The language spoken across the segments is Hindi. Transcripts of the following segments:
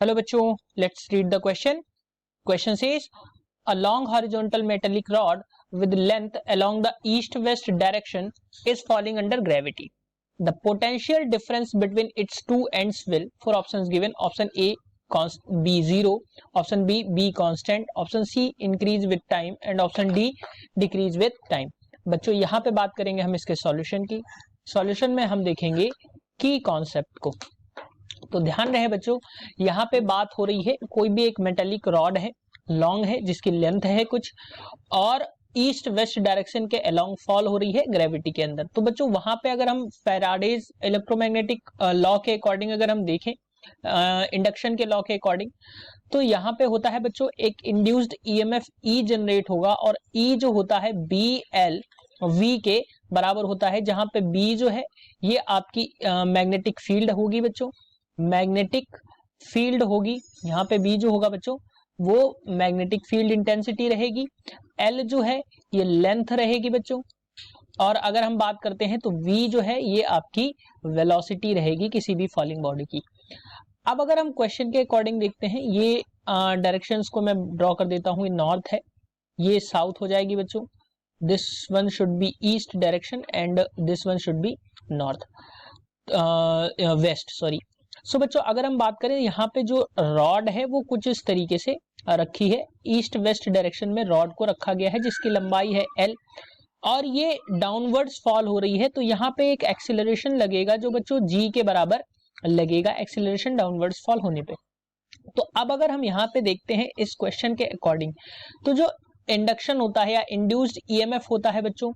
हेलो बच्चों, let's read the question. Question says a long horizontal metallic rod with length along the east-west direction is falling under gravity. The potential difference between its two ends will, for options given, option A B 0, option B constant, option C increase with time and option D decrease with time. बच्चों यहाँ पे बात करेंगे हम इसके सॉल्यूशन की. सॉल्यूशन में हम देखेंगे की कॉन्सेप्ट को. तो ध्यान रहे बच्चों, यहाँ पे बात हो रही है कोई भी एक मेटेलिक रॉड है, लॉन्ग है, जिसकी लेंथ है कुछ, और ईस्ट वेस्ट डायरेक्शन के अलोंग फॉल हो रही है ग्रेविटी के अंदर. तो बच्चों वहां पे अगर हम फैराडेज इलेक्ट्रोमैग्नेटिक लॉ के अकॉर्डिंग अगर हम देखें, इंडक्शन के लॉ के अकॉर्डिंग, तो यहाँ पे होता है बच्चों एक इंड्यूस्ड ईएमएफ ई जनरेट होगा, और ई जो होता है बी एल वी के बराबर होता है, जहां पे बी जो है ये आपकी मैग्नेटिक फील्ड होगी बच्चों, मैग्नेटिक फील्ड होगी. यहाँ पे बी जो होगा बच्चों वो मैग्नेटिक फील्ड इंटेंसिटी रहेगी, एल जो है ये लेंथ रहेगी बच्चों, और अगर हम बात करते हैं तो v जो है ये आपकी वेलोसिटी रहेगी किसी भी फॉलिंग बॉडी की. अब अगर हम क्वेश्चन के अकॉर्डिंग देखते हैं, ये डायरेक्शंस को मैं ड्रॉ कर देता हूं. ये नॉर्थ है, ये साउथ हो जाएगी बच्चों. This one should be east direction and this one should be north west, sorry. So बच्चों अगर हम बात करें, यहाँ पे जो रॉड है वो कुछ इस तरीके से रखी है, ईस्ट वेस्ट डायरेक्शन में रॉड को रखा गया है, जिसकी लंबाई है एल, और ये डाउनवर्ड्स फॉल हो रही है. तो यहाँ पे एक एक्सीलरेशन लगेगा जो बच्चों जी के बराबर लगेगा, एक्सीलरेशन डाउनवर्ड्स फॉल होने पे. तो अब अगर हम यहाँ पे देखते हैं इस क्वेश्चन के अकॉर्डिंग, तो जो इंडक्शन होता है या इंड्यूस्ड ईएमएफ होता है बच्चों,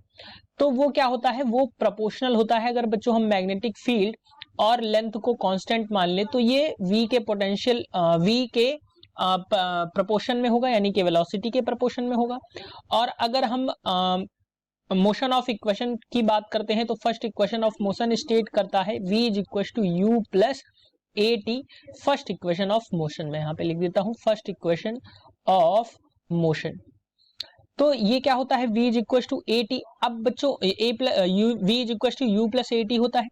तो वो क्या होता है, वो प्रोपोर्शनल होता है. अगर बच्चों हम मैग्नेटिक फील्ड और लेंथ को कांस्टेंट मान ले तो ये v के पोटेंशियल v के प्रोपोर्शन में होगा, यानी कि वेलोसिटी के प्रोपोर्शन में होगा. और अगर हम मोशन ऑफ इक्वेशन की बात करते हैं तो first equation of motion state करता है v is equal to U plus A T. First equation of motion में यहाँ पे लिख देता हूं, फर्स्ट इक्वेशन ऑफ मोशन. तो ये क्या होता है, v is equal to A T. अब बच्चों v is equal to U plus A T होता है.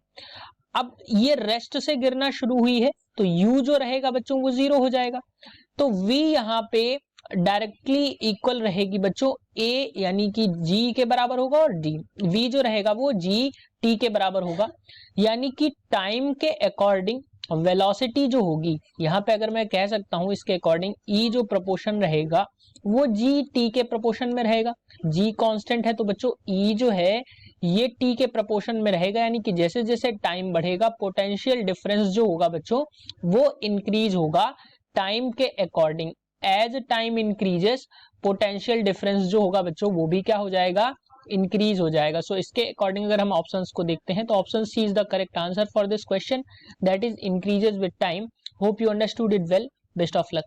अब ये रेस्ट से गिरना शुरू हुई है तो u जो रहेगा बच्चों वो 0 हो जाएगा. तो v यहाँ पे डायरेक्टली इक्वल रहेगी बच्चों a यानी कि g के बराबर होगा, और d v जो रहेगा वो g t के बराबर होगा. यानी कि टाइम के अकॉर्डिंग वेलोसिटी जो होगी, यहाँ पे अगर मैं कह सकता हूं इसके अकॉर्डिंग e जो प्रोपोर्शन रहेगा वो g t के प्रोपोर्शन में रहेगा. g कांस्टेंट है तो बच्चों e जो है ये t के प्रोपोर्शन में रहेगा, यानी कि जैसे जैसे टाइम बढ़ेगा पोटेंशियल डिफरेंस जो होगा बच्चों वो इंक्रीज होगा टाइम के according. As time increases potential difference जो होगा बच्चों वो भी क्या हो जाएगा, इंक्रीज हो जाएगा. सो इसके अकॉर्डिंग अगर हम ऑप्शंस को देखते हैं तो option C is the correct answer for this question, that is increases with time. Hope you understood it well. Best of luck.